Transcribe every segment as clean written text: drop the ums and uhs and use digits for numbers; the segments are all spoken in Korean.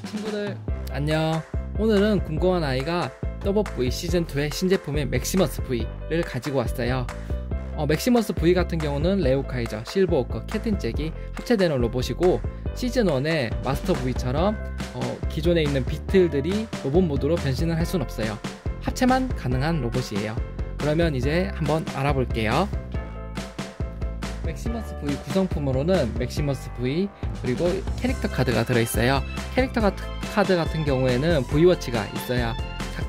친구들 안녕. 오늘은 궁금한 아이가 더벅V 시즌2의 신제품인 맥시머스 V를 가지고 왔어요. 맥시머스 V 같은 경우는 레오카이저, 실버워커, 캡틴잭이 합체되는 로봇이고, 시즌1의 마스터 V처럼 기존에 있는 비틀들이 로봇 모드로 변신을 할 순 없어요. 합체만 가능한 로봇이에요. 그러면 이제 한번 알아볼게요. 맥시머스 V 구성품으로는 맥시머스 V 그리고 캐릭터 카드가 들어있어요. 캐릭터 카드 같은 경우에는 V워치가 있어야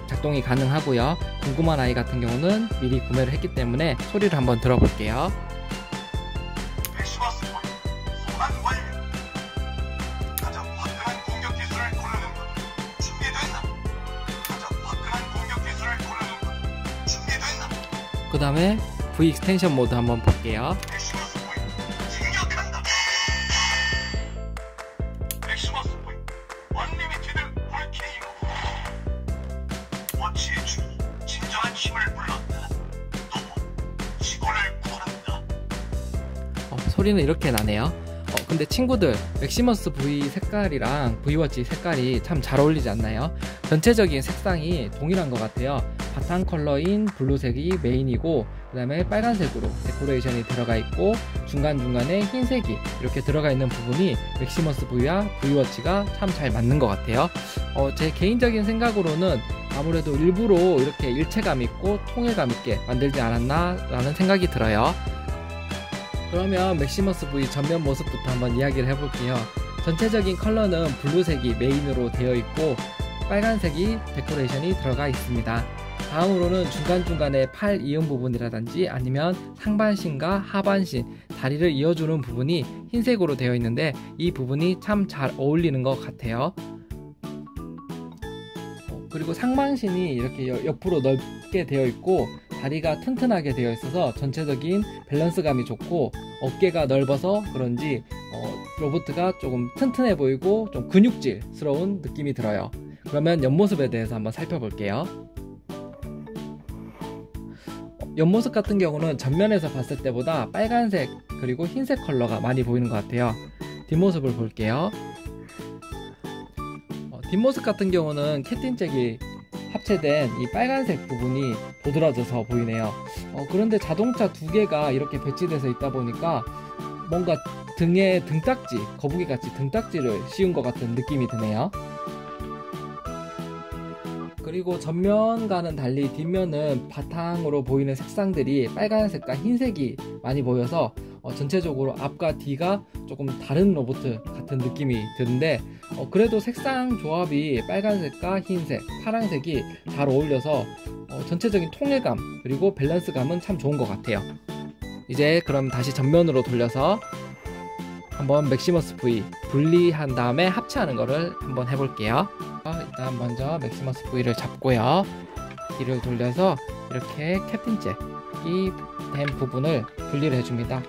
작동이 가능하고요. 궁금한 아이 같은 경우는 미리 구매를 했기 때문에 소리를 한번 들어볼게요. 맥시머스 V 소환 완료. 가장 화끈한 공격 기술을 고르는 것 준비됐나? 가장 화끈한 공격 기술을 고르는 것 준비됐나? 그 다음에 V 익스텐션 모드 한번 볼게요. 맥시머스 V 진격한다. 맥시머스 V 언리미티드 볼케이노. 워치의 주인이 진정한 힘을 불렀다. 또 지구를 구한다. 소리는 이렇게 나네요. 근데 친구들, 맥시머스 V 색깔이랑 V워치 색깔이 참 잘 어울리지 않나요? 전체적인 색상이 동일한 것 같아요. 바탕 컬러인 블루색이 메인이고, 그 다음에 빨간색으로 데코레이션이 들어가 있고, 중간중간에 흰색이 이렇게 들어가 있는 부분이 맥시머스 V와 V워치가 참 잘 맞는 것 같아요. 제 개인적인 생각으로는 아무래도 일부러 이렇게 일체감 있고 통일감 있게 만들지 않았나 라는 생각이 들어요. 그러면 맥시머스 V 전면 모습부터 한번 이야기를 해볼게요. 전체적인 컬러는 블루색이 메인으로 되어 있고, 빨간색이 데코레이션이 들어가 있습니다. 다음으로는 중간중간에 팔 이음 부분이라든지 아니면 상반신과 하반신, 다리를 이어주는 부분이 흰색으로 되어 있는데, 이 부분이 참 잘 어울리는 것 같아요. 그리고 상반신이 이렇게 옆으로 넓게 되어 있고, 다리가 튼튼하게 되어 있어서 전체적인 밸런스감이 좋고, 어깨가 넓어서 그런지 로봇가 조금 튼튼해 보이고 좀 근육질스러운 느낌이 들어요. 그러면 옆모습에 대해서 한번 살펴볼게요. 옆모습 같은 경우는 전면에서 봤을 때보다 빨간색 그리고 흰색 컬러가 많이 보이는 것 같아요. 뒷모습을 볼게요. 뒷모습 같은 경우는 캡틴잭이 합체된 이 빨간색 부분이 도드라져서 보이네요. 그런데 자동차 두 개가 이렇게 배치돼서 있다 보니까 뭔가 등에 등딱지, 거북이같이 등딱지를 씌운 것 같은 느낌이 드네요. 그리고 전면과는 달리 뒷면은 바탕으로 보이는 색상들이 빨간색과 흰색이 많이 보여서 전체적으로 앞과 뒤가 조금 다른 로봇 같은 느낌이 드는데, 그래도 색상 조합이 빨간색과 흰색, 파란색이 잘 어울려서 전체적인 통일감 그리고 밸런스감은 참 좋은 것 같아요. 이제 그럼 다시 전면으로 돌려서 한번 맥시머스 V 분리한 다음에 합체하는 거를 한번 해볼게요. 일단 먼저 맥시머스 V를 잡고요, 뒤를 돌려서 이렇게 캡틴잭이 된 부분을 분리를 해줍니다.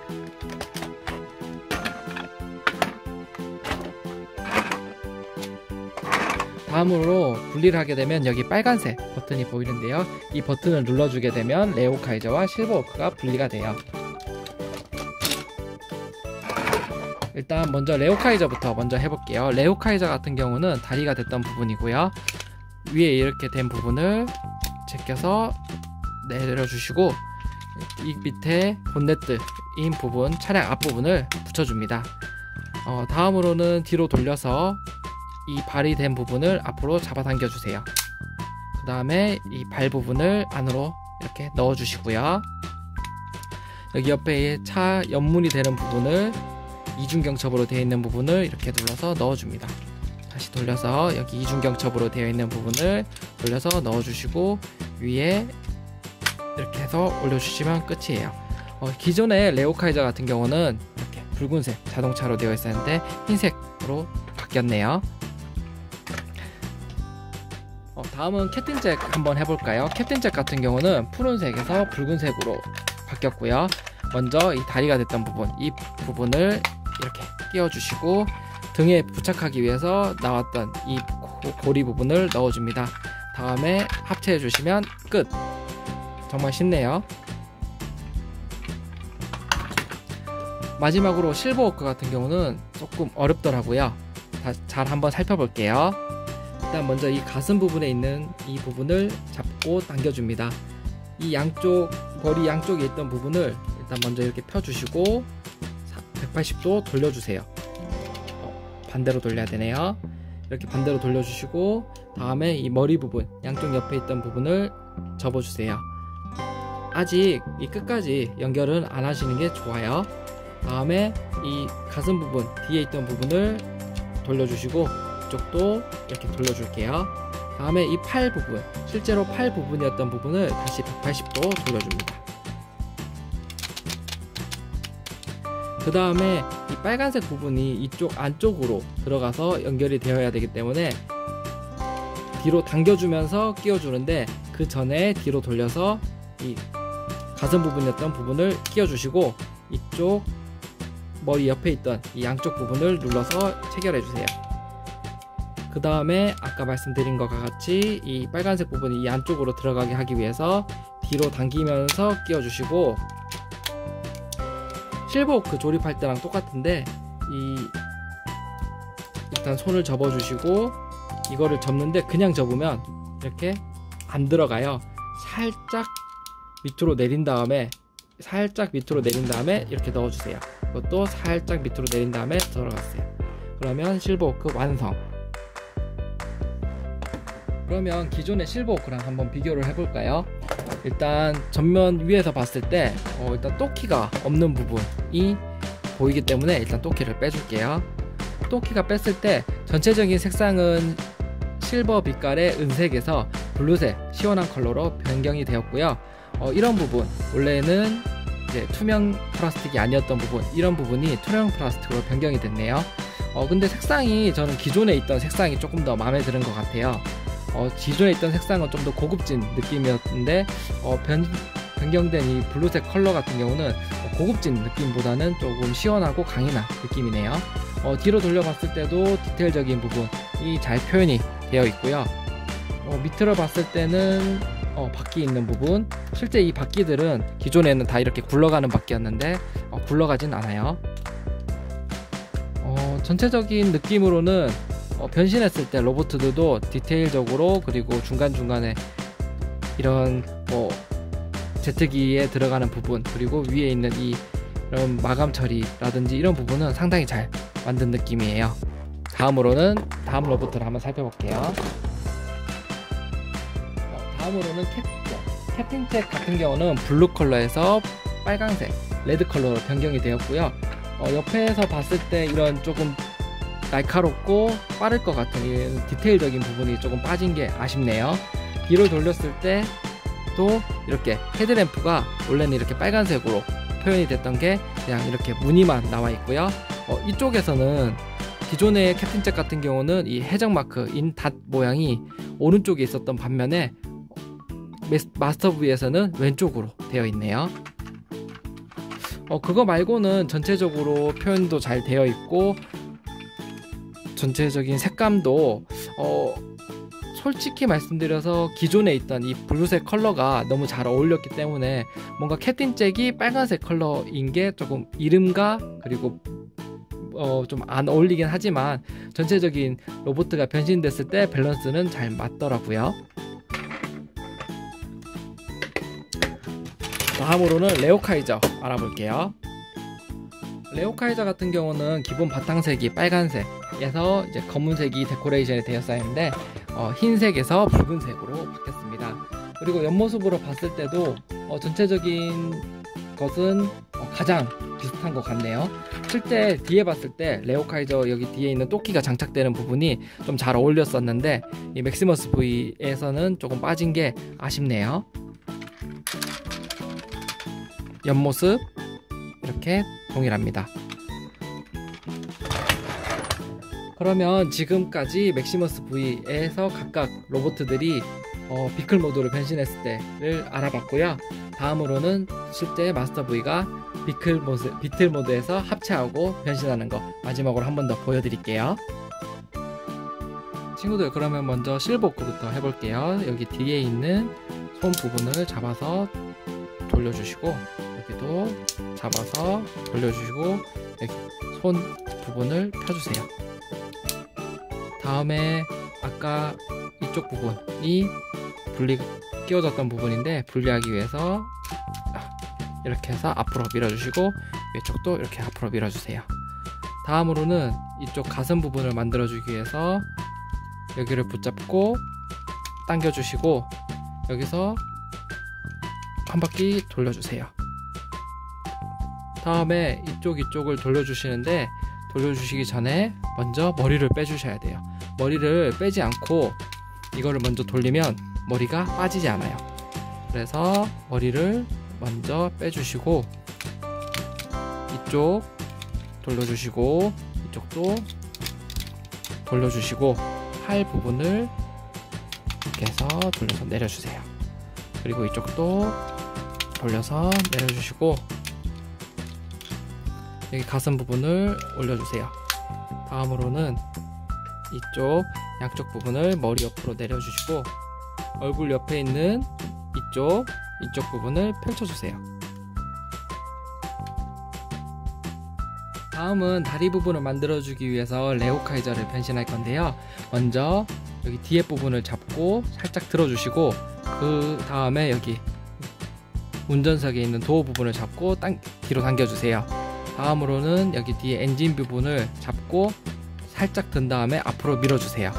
다음으로 분리를 하게 되면 여기 빨간색 버튼이 보이는데요, 이 버튼을 눌러주게 되면 레오카이저와 실버워커가 분리가 돼요. 일단 먼저 레오카이저부터 먼저 해볼게요. 레오카이저 같은 경우는 다리가 됐던 부분이고요, 위에 이렇게 된 부분을 제껴서 내려주시고, 이 밑에 본네트인 부분, 차량 앞부분을 붙여줍니다. 다음으로는 뒤로 돌려서 이 발이 된 부분을 앞으로 잡아당겨 주세요. 그 다음에 이 발 부분을 안으로 이렇게 넣어 주시고요, 여기 옆에 차 옆문이 되는 부분을, 이중경첩으로 되어 있는 부분을 이렇게 눌러서 넣어 줍니다. 다시 돌려서 여기 이중경첩으로 되어 있는 부분을 돌려서 넣어 주시고, 위에 이렇게 해서 올려주시면 끝이에요. 기존의 레오카이저 같은 경우는 이렇게 붉은색 자동차로 되어 있었는데 흰색으로 바뀌었네요. 다음은 캡틴잭 한번 해볼까요? 캡틴잭 같은 경우는 푸른색에서 붉은색으로 바뀌었고요. 먼저 이 다리가 됐던 부분, 이 부분을 이렇게 끼워주시고, 등에 부착하기 위해서 나왔던 이 고리 부분을 넣어줍니다. 다음에 합체해주시면 끝! 정말 쉽네요. 마지막으로 실버워크 같은 경우는 조금 어렵더라고요. 잘 한번 살펴볼게요. 일단 먼저 이 가슴 부분에 있는 이 부분을 잡고 당겨줍니다. 이 양쪽 머리 양쪽에 있던 부분을 일단 먼저 이렇게 펴주시고 180도 돌려주세요. 반대로 돌려야 되네요. 이렇게 반대로 돌려주시고 다음에 이 머리 부분 양쪽 옆에 있던 부분을 접어주세요. 아직 이 끝까지 연결은 안 하시는 게 좋아요. 다음에 이 가슴 부분 뒤에 있던 부분을 돌려주시고 이쪽도 이렇게 돌려줄게요. 다음에 이 팔 부분, 실제로 팔 부분이었던 부분을 다시 180도 돌려줍니다. 그 다음에 이 빨간색 부분이 이쪽 안쪽으로 들어가서 연결이 되어야 되기 때문에 뒤로 당겨주면서 끼워주는데, 그 전에 뒤로 돌려서 이 가슴 부분이었던 부분을 끼워주시고 이쪽 머리 옆에 있던 이 양쪽 부분을 눌러서 체결해주세요. 그 다음에 아까 말씀드린 것과 같이 이 빨간색 부분이 이 안쪽으로 들어가게 하기 위해서 뒤로 당기면서 끼워주시고, 실버호크 조립할 때랑 똑같은데 일단 손을 접어주시고 이거를 접는데 그냥 접으면 이렇게 안 들어가요. 살짝 밑으로 내린 다음에 이렇게 넣어주세요. 이것도 살짝 밑으로 내린 다음에 들어갔어요. 그러면 실버호크 완성. 그러면 기존의 실버호크랑 한번 비교를 해볼까요? 일단 전면 위에서 봤을 때 일단 또키가 없는 부분이 보이기 때문에 일단 또키를 빼줄게요. 또키가 뺐을 때 전체적인 색상은 실버 빛깔의 은색에서 블루색 시원한 컬러로 변경이 되었고요. 이런 부분 원래는 이제 투명 플라스틱이 아니었던 부분, 이런 부분이 투명 플라스틱으로 변경이 됐네요. 근데 색상이 저는 기존에 있던 색상이 조금 더 마음에 드는 것 같아요. 기존에 있던 색상은 좀 더 고급진 느낌이었는데 변경된 이 블루색 컬러 같은 경우는 고급진 느낌보다는 조금 시원하고 강인한 느낌이네요. 뒤로 돌려봤을 때도 디테일적인 부분이 잘 표현이 되어 있고요. 밑으로 봤을 때는 바퀴 있는 부분, 실제 이 바퀴들은 기존에는 다 이렇게 굴러가는 바퀴였는데 굴러가진 않아요. 전체적인 느낌으로는 변신했을 때 로봇들도 디테일적으로, 그리고 중간중간에 이런 제트기에 들어가는 부분, 그리고 위에 있는 이런 마감 처리라든지 이런 부분은 상당히 잘 만든 느낌이에요. 다음으로는 다음 로봇을 한번 살펴볼게요. 다음으로는 캡틴잭 같은 경우는 블루 컬러에서 빨강색 레드 컬러로 변경이 되었고요. 옆에서 봤을 때 이런 조금 날카롭고 빠를 것 같은 이 디테일적인 부분이 조금 빠진 게 아쉽네요. 뒤로 돌렸을 때 또 이렇게 헤드램프가 원래는 이렇게 빨간색으로 표현이 됐던 게 그냥 이렇게 무늬만 나와 있고요. 이쪽에서는 기존의 캡틴잭 같은 경우는 이 해적 마크인 닷 모양이 오른쪽에 있었던 반면에 마스터 V에서는 왼쪽으로 되어 있네요. 그거 말고는 전체적으로 표현도 잘 되어 있고 전체적인 색감도 솔직히 말씀드려서 기존에 있던 이 블루색 컬러가 너무 잘 어울렸기 때문에 뭔가 캡틴잭이 빨간색 컬러인 게 조금 이름과 그리고 좀 안 어울리긴 하지만 전체적인 로봇가 변신됐을 때 밸런스는 잘 맞더라고요. 다음으로는 레오카이저 알아볼게요. 레오카이저 같은 경우는 기본 바탕색이 빨간색에서 이제 검은색이 데코레이션이 되었어야 했는데 흰색에서 붉은색으로 바뀌었습니다. 그리고 옆모습으로 봤을 때도 전체적인 것은 가장 비슷한 것 같네요. 실제 뒤에 봤을 때 레오카이저 여기 뒤에 있는 또끼가 장착되는 부분이 좀 잘 어울렸었는데 이 맥시머스 V에서는 조금 빠진 게 아쉽네요. 옆모습 이렇게 동일합니다. 그러면 지금까지 맥시머스 V에서 각각 로봇들이 비클 모드로 변신했을 때를 알아봤고요. 다음으로는 실제 마스터 V가 비틀 모드에서 합체하고 변신하는 거 마지막으로 한 번 더 보여드릴게요. 친구들, 그러면 먼저 실버호크부터 해볼게요. 여기 뒤에 있는 손 부분을 잡아서 돌려주시고, 여기도 잡아서 돌려주시고, 여기 손 부분을 펴주세요. 다음에 아까 이쪽 부분이 끼워졌던 부분인데 분리하기 위해서 이렇게 해서 앞으로 밀어주시고 위쪽도 이렇게 앞으로 밀어주세요. 다음으로는 이쪽 가슴 부분을 만들어주기 위해서 여기를 붙잡고 당겨주시고 여기서 한 바퀴 돌려주세요. 다음에 이쪽을 돌려주시는데 돌려주시기 전에 먼저 머리를 빼주셔야 돼요. 머리를 빼지 않고 이거를 먼저 돌리면 머리가 빠지지 않아요. 그래서 머리를 먼저 빼주시고 이쪽 돌려주시고 이쪽도 돌려주시고 팔 부분을 이렇게 해서 돌려서 내려주세요. 그리고 이쪽도 돌려서 내려주시고 여기 가슴 부분을 올려주세요. 다음으로는 이쪽 양쪽 부분을 머리 옆으로 내려주시고 얼굴 옆에 있는 이쪽 부분을 펼쳐주세요. 다음은 다리 부분을 만들어주기 위해서 레오카이저를 변신할 건데요. 먼저 여기 뒤에 부분을 잡고 살짝 들어주시고 그 다음에 여기 운전석에 있는 도어 부분을 잡고 뒤로 당겨주세요. 다음으로는 여기 뒤에 엔진 부분을 잡고 살짝 든 다음에 앞으로 밀어주세요.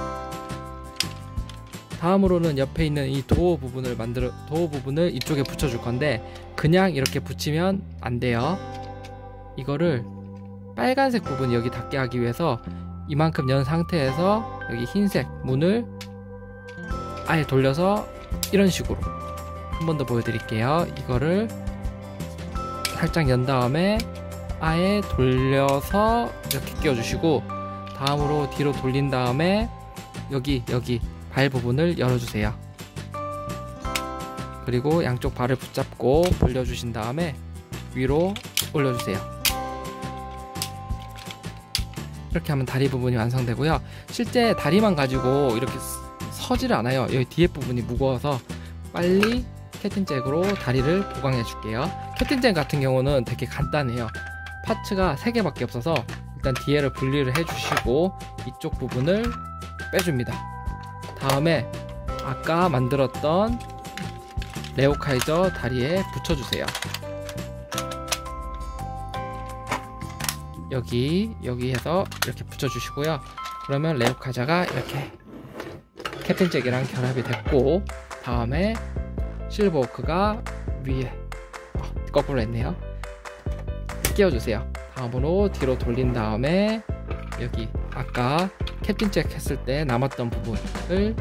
다음으로는 옆에 있는 이 도어 부분을 이쪽에 붙여줄 건데 그냥 이렇게 붙이면 안 돼요. 이거를 빨간색 부분 여기 닿게 하기 위해서 이만큼 연 상태에서 여기 흰색 문을 아예 돌려서 이런 식으로 한 번 더 보여드릴게요. 이거를 살짝 연 다음에 아예 돌려서 이렇게 끼워주시고 다음으로 뒤로 돌린 다음에 여기 발 부분을 열어주세요. 그리고 양쪽 발을 붙잡고 돌려주신 다음에 위로 올려주세요. 이렇게 하면 다리 부분이 완성되고요. 실제 다리만 가지고 이렇게 서지를 않아요. 여기 뒤에 부분이 무거워서 빨리 캡틴잭으로 다리를 보강해 줄게요. 캡틴잭 같은 경우는 되게 간단해요. 파츠가 3개밖에 없어서 일단 뒤에를 분리를 해주시고 이쪽 부분을 빼줍니다. 다음에 아까 만들었던 레오카이저 다리에 붙여주세요. 여기에서 이렇게 붙여주시고요. 그러면 레오카이저가 이렇게 캡틴잭이랑 결합이 됐고 다음에 실버워크가 위에 거꾸로 했네요. 끼워주세요. 다음으로 뒤로 돌린 다음에 여기 아까 캡틴잭 했을 때 남았던 부분을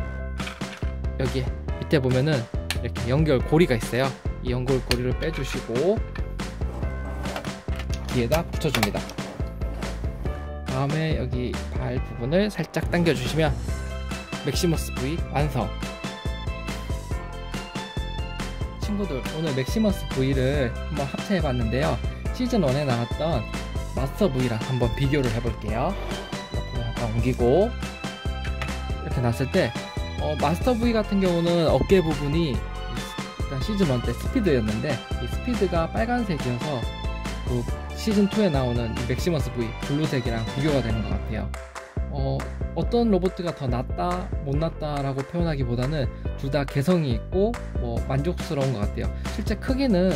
여기 밑에 보면은 이렇게 연결 고리가 있어요. 이 연결 고리를 빼주시고 뒤에다 붙여줍니다. 다음에 여기 발 부분을 살짝 당겨주시면 맥시머스 V 완성. 친구들, 오늘 맥시머스 V를 한번 합체해 봤는데요. 시즌 1에 나왔던 마스터 V랑 한번 비교를 해볼게요. 옆으로 잠깐 옮기고 이렇게 놨을 때 마스터 V 같은 경우는 어깨 부분이 일단 시즌 1 때 스피드였는데 이 스피드가 빨간색이어서 그 시즌 2에 나오는 이 맥시머스 V 블루색이랑 비교가 되는 것 같아요. 어떤 로봇가 더 낫다 못 낫다 라고 표현하기보다는 둘 다 개성이 있고 만족스러운 것 같아요. 실제 크기는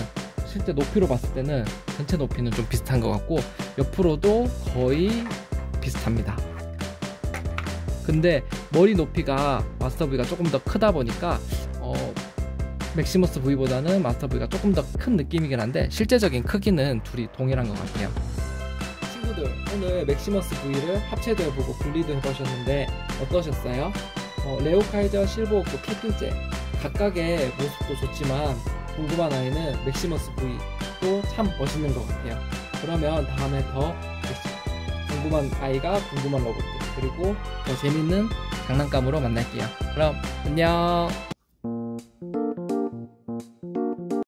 실제 높이로 봤을 때는 전체 높이는 좀 비슷한 것 같고 옆으로도 거의 비슷합니다. 근데 머리 높이가 마스터 V가 조금 더 크다 보니까 맥시머스 V보다는 마스터 V가 조금 더 큰 느낌이긴 한데 실제적인 크기는 둘이 동일한 것 같아요. 친구들, 오늘 맥시머스 V를 합체도 해보고 분리도 해보셨는데 어떠셨어요? 레오카이저, 실버워크, 캡틴잭 각각의 모습도 좋지만 궁금한 아이는 맥시머스 V도 참 멋있는 것 같아요. 그러면 다음에 더 궁금한 아이가 궁금한 로봇들 그리고 더 재밌는 장난감으로 만날게요. 그럼 안녕.